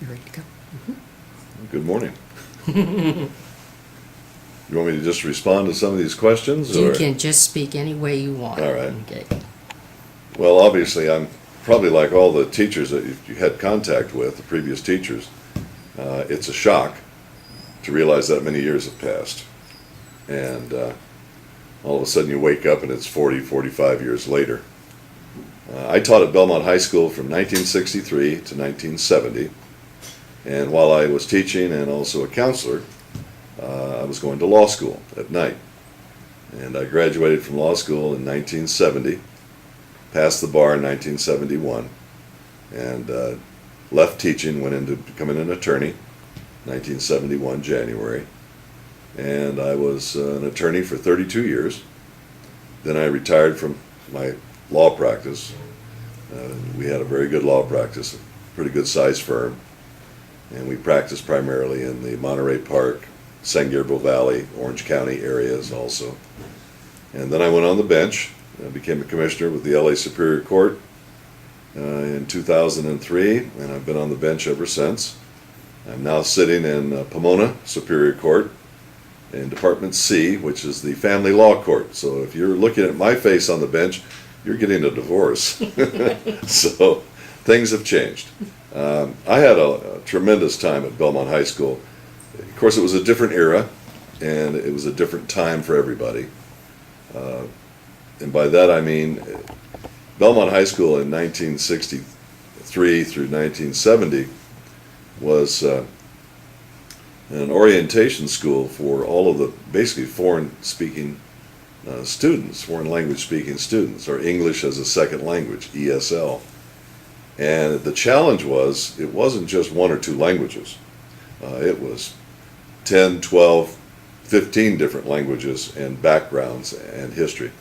You ready to go? Good morning. You want me to just respond to some of these questions? You or? can just speak any way you want. All right. Okay. Well, obviously, I'm probably like all the teachers that you had contact with, the previous teachers. It's a shock to realize that many years have passed. And all of a sudden you wake up and it's 40, 45 years later. I taught at Belmont High School from 1963 to 1970. And while I was teaching and also a counselor, I was going to law school at night. And I graduated from law school in 1970, passed the bar in 1971, and left teaching, went into becoming an attorney, 1971 January. And I was an attorney for 32 years. Then I retired from my law practice. We had a very good law practice, a pretty good sized firm. And we practiced primarily in the Monterey Park, San Gabriel Valley, Orange County areas also. And then I went on the bench. I became a commissioner with the LA Superior Court in 2003, and I've been on the bench ever since. I'm now sitting in Pomona Superior Court in Department C, which is the family law court. So if you're looking at my face on the bench, you're getting a divorce. So things have changed. I had a tremendous time at Belmont High School. Of course, it was a different era, and it was a different time for everybody. And by that I mean Belmont High School in 1963 through 1970 was an orientation school for all of the basically foreign-speaking students, foreign language-speaking students, or English as a second language, ESL. And the challenge was, it wasn't just one or two languages. It was 10, 12, 15 different languages and backgrounds and history.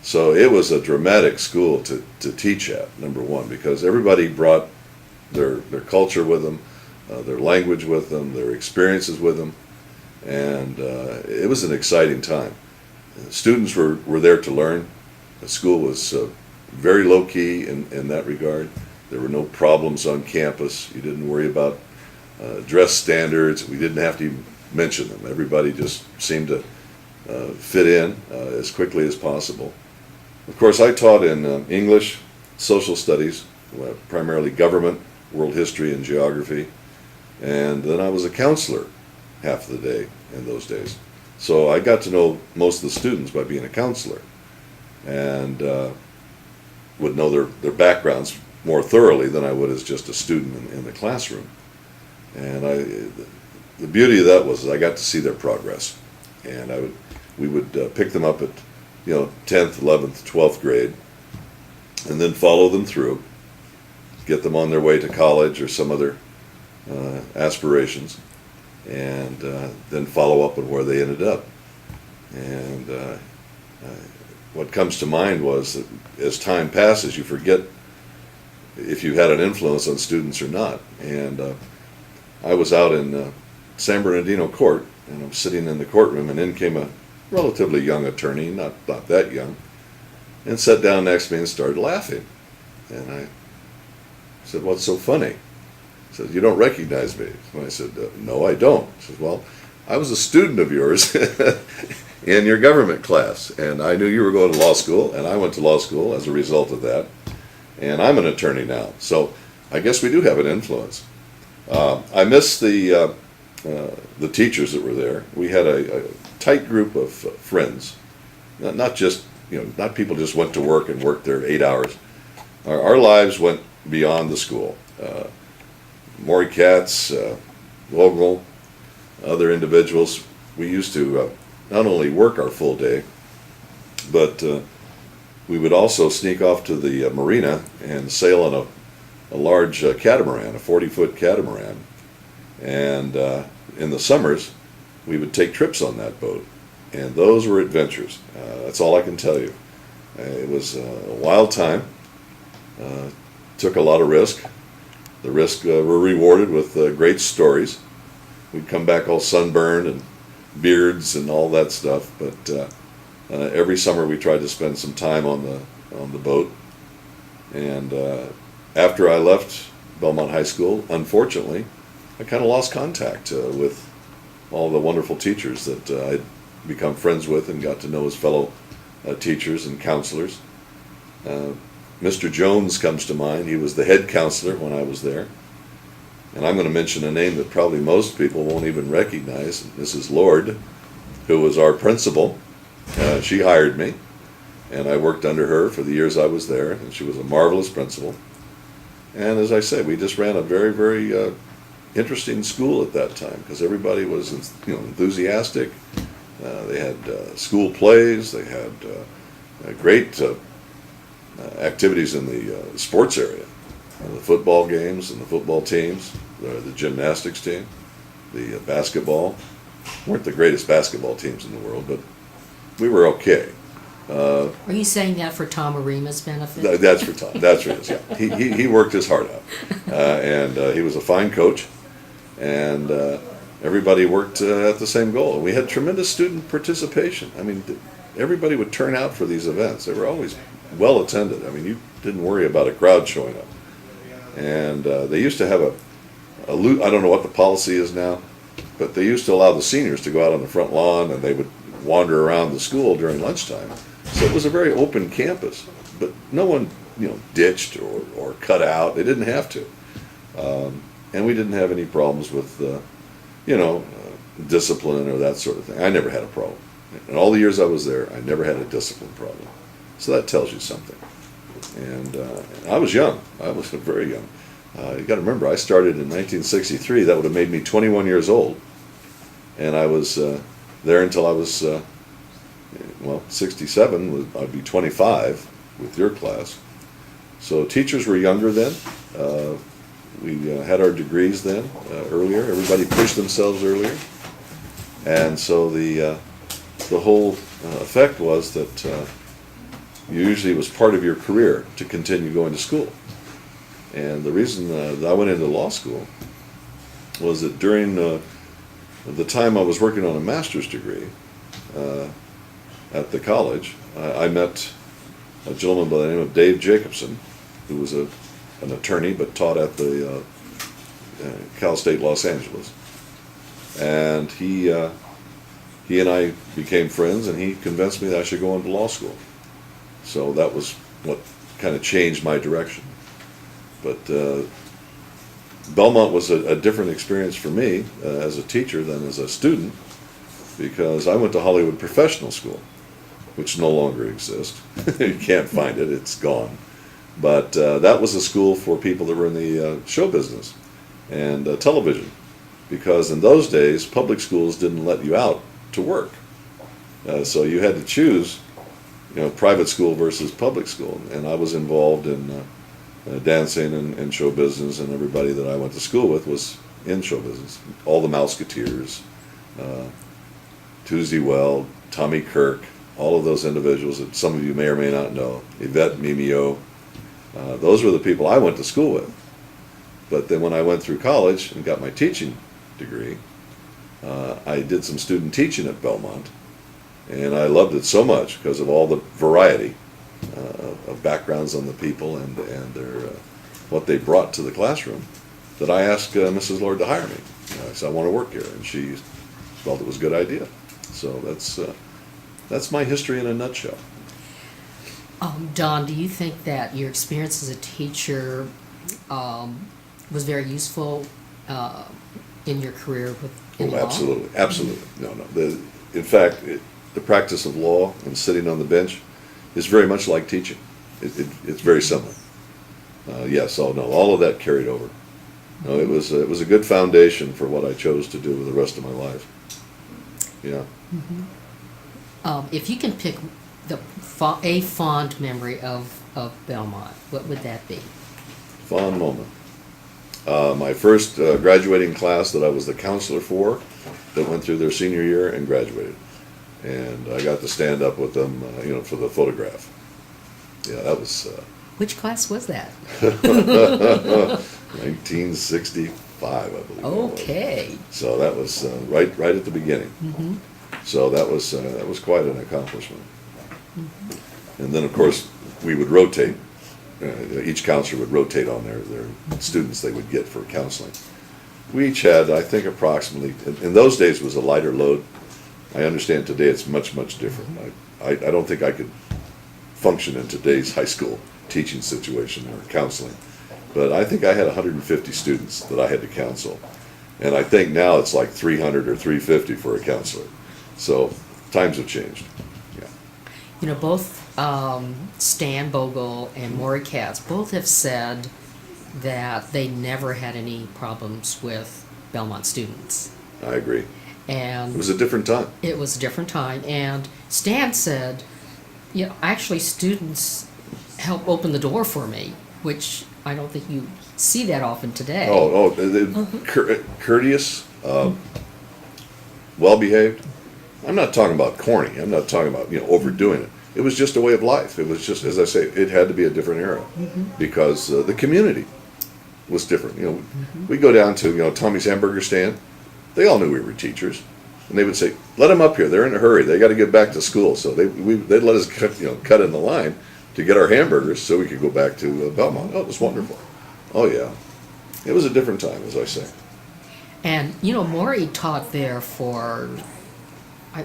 So it was a dramatic school to teach at, number one, because everybody brought their culture with them, their language with them, their experiences with them, and it was an exciting time. Students were there to learn. The school was very low-key in that regard. There were no problems on campus. You didn't worry about dress standards. We didn't have to even mention them. Everybody just seemed to fit in as quickly as possible. Of course, I taught in English, social studies, primarily government, world history, and geography. And then I was a counselor half of the day in those days. So I got to know most of the students by being a counselor, and would know their backgrounds more thoroughly than I would as just a student in the classroom. And the beauty of that was I got to see their progress, and we would pick them up at 10th, 11th, 12th grade, and then follow them through, get them on their way to college or some other aspirations, and then follow up on where they ended up. And what comes to mind was that as time passes, you forget if you had an influence on students or not. And I was out in San Bernardino Court, and I'm sitting in the courtroom, and in came a relatively young attorney, not that young, and sat down next to me and started laughing. And I said, "What's so funny?" He said, "You don't recognize me." And I said, "No, I don't." He said, "Well, I was a student of yours in your government class, and I knew you were going to law school, and I went to law school as a result of that. And I'm an attorney now, so I guess we do have an influence." I miss the teachers that were there. We had a tight group of friends, not just not people just went to work and worked there 8 hours. Our lives went beyond the school. Maury Katz, Vogel, other individuals. We used to not only work our full day, but we would also sneak off to the marina and sail on a large catamaran, a 40-foot catamaran. And in the summers, we would take trips on that boat. And those were adventures. That's all I can tell you. It was a wild time. Took a lot of risk. The risk were rewarded with great stories. We'd come back all sunburned and beards and all that stuff. But every summer we tried to spend some time on the boat. And after I left Belmont High School, unfortunately, I kind of lost contact with all the wonderful teachers that I'd become friends with and got to know as fellow teachers and counselors. Mr. Jones comes to mind. He was the head counselor when I was there. And I'm going to mention a name that probably most people won't even recognize, Mrs. Lord, who was our principal. She hired me, and I worked under her for the years I was there, and she was a marvelous principal. And as I said, we just ran a very, very interesting school at that time, because everybody was, enthusiastic. They had school plays. They had great activities in the sports area, the football games and the football teams, the gymnastics team, the basketball. Weren't the greatest basketball teams in the world, but we were okay. Are you saying that for Tom Arima's benefit? That's for Tom. That's for his. Yeah, he worked his heart out, and he was a fine coach, and everybody worked at the same goal. And we had tremendous student participation. I mean, everybody would turn out for these events. They were always well attended. I mean, you didn't worry about a crowd showing up. And they used to have I don't know what the policy is now, but they used to allow the seniors to go out on the front lawn, and they would wander around the school during lunchtime. So it was a very open campus, but no one, ditched or cut out. They didn't have to. And we didn't have any problems with, discipline or that sort of thing. I never had a problem. In all the years I was there, I never had a discipline problem. So that tells you something. And I was young. I was very young. You got to remember, I started in 1963. That would have made me 21 years old. And I was there until I was, 67. I'd be 25 with your class. So teachers were younger then. We had our degrees then, earlier. Everybody pushed themselves earlier. And so the whole effect was that usually it was part of your career to continue going to school. And the reason that I went into law school was that during the time I was working on a master's degree at the college, I met a gentleman by the name of Dave Jacobson, who was an attorney but taught at the Cal State Los Angeles. And he and I became friends, and he convinced me that I should go into law school. So that was what kind of changed my direction. But Belmont was a different experience for me as a teacher than as a student, because I went to Hollywood Professional School, which no longer exists. You can't find it, it's gone. But that was a school for people that were in the show business and television, because in those days, public schools didn't let you out to work. So you had to choose, private school versus public school. And I was involved in dancing and show business, and everybody that I went to school with was in show business. All the Mouseketeers, Tuesday Weld, Tommy Kirk, all of those individuals that some of you may or may not know, Yvette Mimeo, those were the people I went to school with. But then when I went through college and got my teaching degree, I did some student teaching at Belmont, and I loved it so much because of all the variety of backgrounds on the people and their what they brought to the classroom, that I asked Mrs. Lord to hire me. I said, I want to work here, and she felt it was a good idea. So that's my history in a nutshell. Don, do you think that your experience as a teacher was very useful in your career in law? Absolutely, absolutely. No. In fact, the practice of law and sitting on the bench is very much like teaching. It's very similar. Yes, all of that carried over. No, it was a good foundation for what I chose to do with the rest of my life. Yeah. Mm-hmm. If you can pick a fond memory of Belmont, what would that be? Fond moment. My first graduating class that I was the counselor for, that went through their senior year and graduated. And I got to stand up with them, for the photograph. Yeah, that was... Which class was that? 1965, I believe. Okay. So that was right at the beginning. Mm-hmm. So that was quite an accomplishment. Mm-hmm. And then, of course, we would rotate. Each counselor would rotate on their students they would get for counseling. We each had, I think, approximately, in those days it was a lighter load. I understand today it's much, much different. I don't think I could function in today's high school teaching situation or counseling. But I think I had 150 students that I had to counsel. And I think now it's like 300 or 350 for a counselor. So times have changed. Yeah. You know, both Stan Bogle and Maury Katz both have said that they never had any problems with Belmont students. I agree. And it was a different time. It was a different time. And Stan said, you know, actually students help open the door for me, which I don't think you see that often today. Courteous, well-behaved. I'm not talking about corny. I'm not talking about, overdoing it. It was just a way of life. It was just, as I say, it had to be a different era because the community was different. We go down to, Tommy's hamburger stand. They all knew we were teachers. And they would say, let them up here. They're in a hurry. They got to get back to school. So they'd let us cut in the line to get our hamburgers so we could go back to Belmont. Oh, it was wonderful. Oh, yeah. It was a different time, as I say. And, Maury taught there for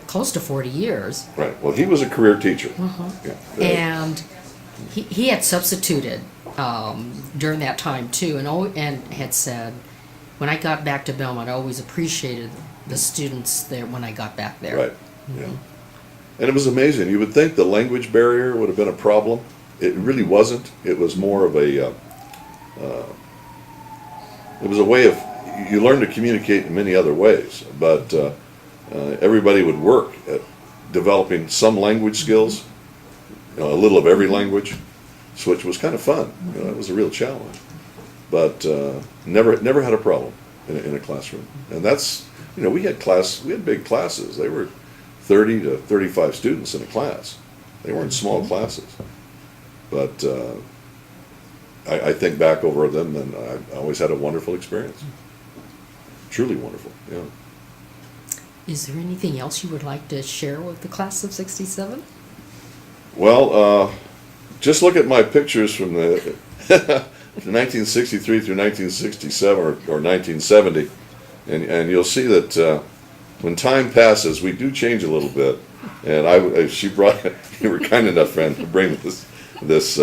close to 40 years. Right. Well, he was a career teacher. Yeah. And he had substituted during that time, too, and had said, when I got back to Belmont, I always appreciated the students there when I got back there. Right. Yeah. And it was amazing. You would think the language barrier would have been a problem. It really wasn't. It was more of a it was a way of, you learn to communicate in many other ways, but everybody would work at developing some language skills, a little of every language, which was kind of fun. It was a real challenge, but never had a problem in a classroom. And that's, we had big classes. They were 30 to 35 students in a class. They weren't small classes, but I think back over them, and I always had a wonderful experience. Truly wonderful, yeah. Is there anything else you would like to share with the class of 67? Well, just look at my pictures from the 1963 through 1967 or 1970, and you'll see that when time passes, we do change a little bit. And she brought, you were kind enough, friend, to bring this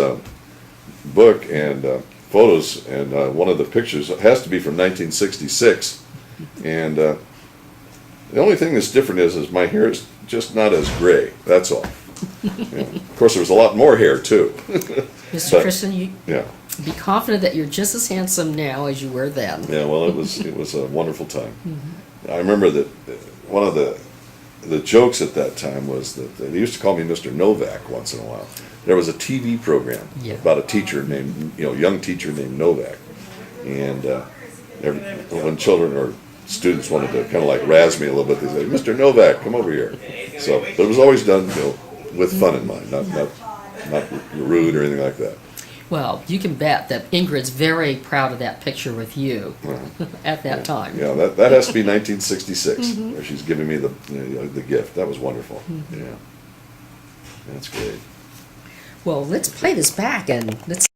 book and photos, and one of the pictures has to be from 1966. And the only thing that's different is my hair is just not as gray. That's all. Of course, there was a lot more hair too. Mr. Christian, be confident that you're just as handsome now as you were then. Yeah, well, it was a wonderful time. I remember that one of the jokes at that time was that they used to call me Mr. Novak once in a while. There was a TV program about a teacher named, young teacher named Novak, and when children or students wanted to kind of like razz me a little bit, they said, "Mr. Novak, come over here." So, but it was always done, with fun in mind, not rude or anything like that. Well, you can bet that Ingrid's very proud of that picture with you at that time. Yeah, that has to be 1966, where she's giving me the gift. That was wonderful. Yeah, that's great. Well, let's play this back and let's